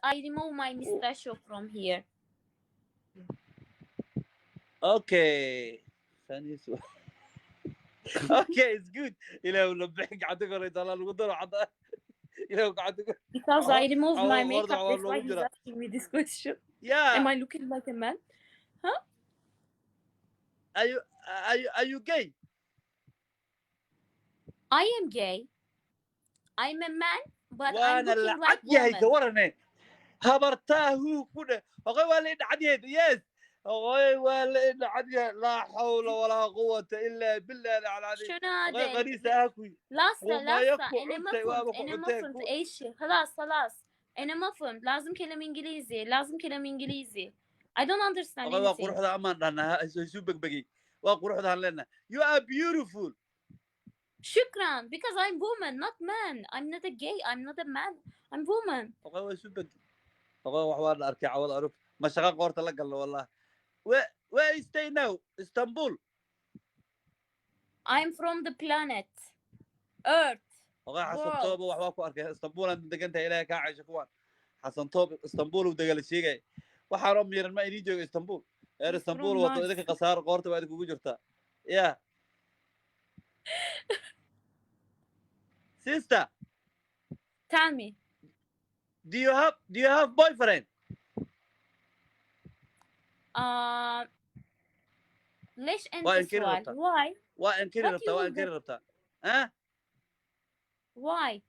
I remove my mustachio from here. Okay. Okay, it's good. لو بحق عندك ولا يطلع القدر عطا لو قعدت Because I removed my برضه makeup, عوار that's why لو he's جرا asking me this question. yeah. Am I looking like a man? Huh? Are you gay? I am gay. I'm a man, but I'm وانا اللي looking like عدي هي woman. كورني هبرتاه كده أخوي ولا عدي يس أخوي ولا عدي لا حول ولا قوة إلا بالله العلي شنو أخوي هذا؟ غريزة أكوي وما لاسا يكو انا ما عدتي فهمت وابكو انا ما عدتي فهمت اي شيء. خلاص انا ما فهمت. لازم كلام انجليزي، لازم كلام انجليزي. I don't understand أخوي وقروح anything. ذا أمان لنا سوبك بقي وقروح ذا لنا you are beautiful. شكرا. Because I'm woman not man. I'm not a gay. I'm not a man. I'm woman. أخوي سوبك أخوي وحوار أركع عوض أروك ما شغال قورت لك الله والله where you stay now Istanbul. I'm from the planet Earth. أخوي حسن World. توبة وحواكو أركع إسطنبول أنت دقنت إليها كاعيش كوان حسن توب إسطنبول ودقل الشيء وحرام ميرن ما يجي جو إسطنبول غير He's إسطنبول from وطو Mars. إذا قصار قورت بعد كوجو جرتا yeah sister Tell me. do you have boyfriend. ليش أنت وإنكري سؤال؟ ربطة Why? وإنكري What ربطة you وإنكري will do? ربطة ها Why?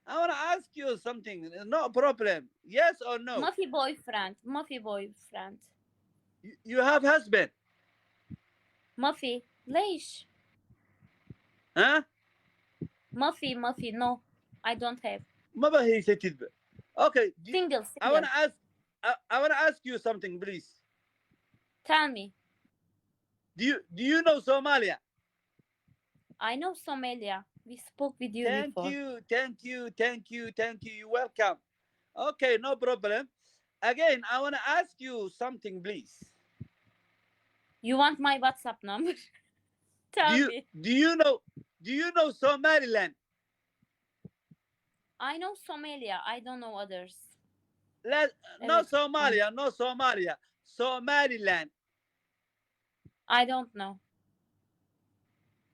I want to ask you something no problem yes or no. ما في boyfriend. ما في boyfriend. you have husband. ما في. ليش؟ ها ما في no. I don't have. ما بهي ستدب okay Single. I want to ask you something please. Tell me. Do you know Somalia? I know Somalia. We spoke with you before. Thank you. You're welcome. Okay, no problem. Again, I want to ask you something, please. You want my WhatsApp number? Tell me. Do you know Somaliland? I know Somalia. I don't know others. No Somalia. Somaliland. I don't know.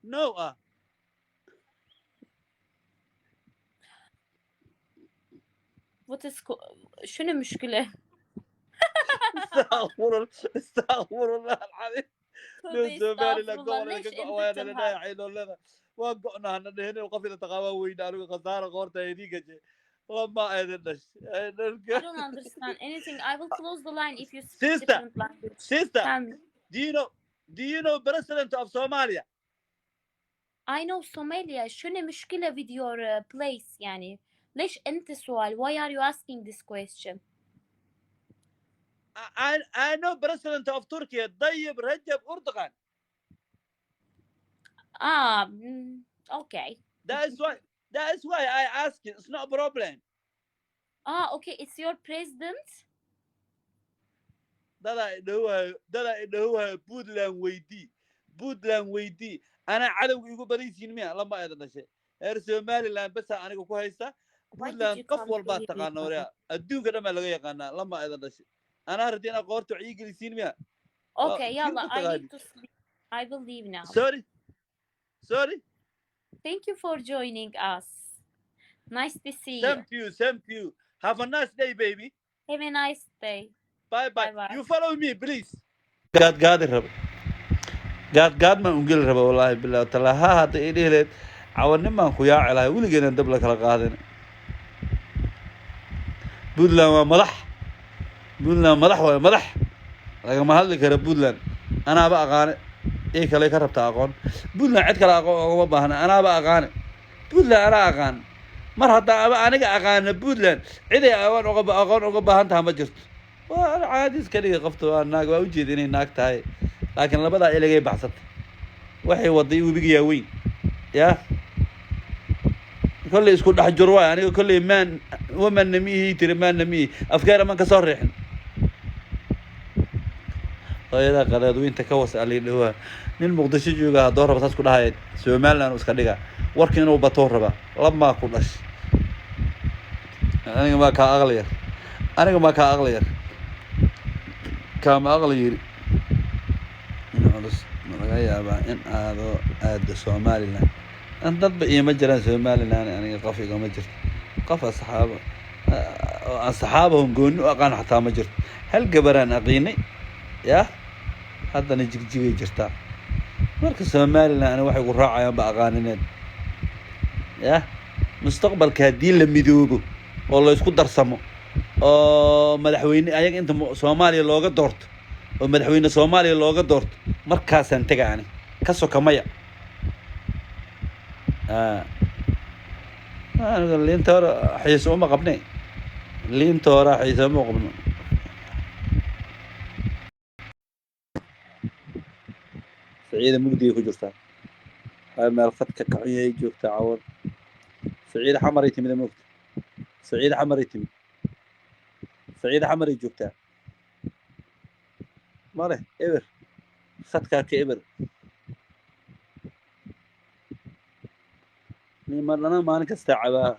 No. What is شنو المشكلة؟ استغفر الله العظيم. ليش انت لنا وقعنا هنا وقفنا تقاوي دارو خسارة غورتا هديك وما أدريش. I don't understand anything. I will close the line if you speak Sister, different language. Sister, Tell me. do you know president of Somalia? I know Somalia. شنو المشكلة with your place يعني؟ ليش أنت سؤال? Why are you asking this question? I know president of Turkey, Tayyip Recep Erdogan. Okay. That is why I ask it. It's not a problem. Okay. It's your president. ده اللي هو بودلان ويدي أنا عدو يقول بريسين ميا لما أيضا شيء إرسل مالي لان بس أنا كوكو هيستا بودلان قفول بعد تقانا وريا الدون كده ما لقيه قانا لما أيضا شيء أنا ردينا قورتو عيق لسين ميا. Okay, يلا. I need to sleep. I will leave now. Sorry. Thank you for joining us. Nice to see you. Same to you. Have a nice day, baby. Have a nice day. Bye. You follow me, please. قاد الرب. قاد ما نقول الرب والله بالله تلا هذا إيه ليه عاون ما خويا على ولي جينا ندبل كلا قادنا. بودلان ملح. لكن ما هذا كرب بودلان. أنا بقى قانع. إيه كلا كرب تاقون. بودلان عد كلا قوم بهنا. أنا بقى قانع. بودلان أنا قانع. مرة أنا قانع بودلان. عدي أقون بهنا مجرد. عادي كذي قفتوا الناق ووجدني الناق تاي لكن لا بدأ إلى جاي بحثت وحي وضي وبيجي وين يا كل يسكت حجروا يعني كل من ومن نميه ترى من نميه أفكار من كسر إحنا طيب هذا قال وين تكوس عليه اللي هو من مقدس يجوا دور بس كل هاي سوى مالنا وسكديها وركينه بطور ربا لما كلش aniga maa kaa aqli yar aniga maa kaa aqli yar kaama aqli yiri in culus ma laga yaabaa in aado somaliland an dadba iima jiraan somaliland aniga qof igama jirto qof asxaaba oo aan saxaabahon gooni u aqaan xataa ma jirto hal gabaraan aqiinay yah haddana jigjigay jirtaa marka somaliland aniga waxay ku raacayaan ba aqaanineed yah mustaqbalka haddii la midoobo oo la isku darsamo oo madaxweyne ayaga inta soomaaliya looga doorto oo madaxweyne soomaaliya looga doorto markaasaan tega ani ka soka maya aniga liinta hore xiisa uma qabne liinta hore xiisa uma qabno saciida mugdigay ku jirtaa meel khadka kaciyay joogtaa cawad saciida xamaray timida moogta saciida xamaray timid saciida xamaray joogtaa male eber khadkaa ka eber nimadhana maalin kastaa cabaa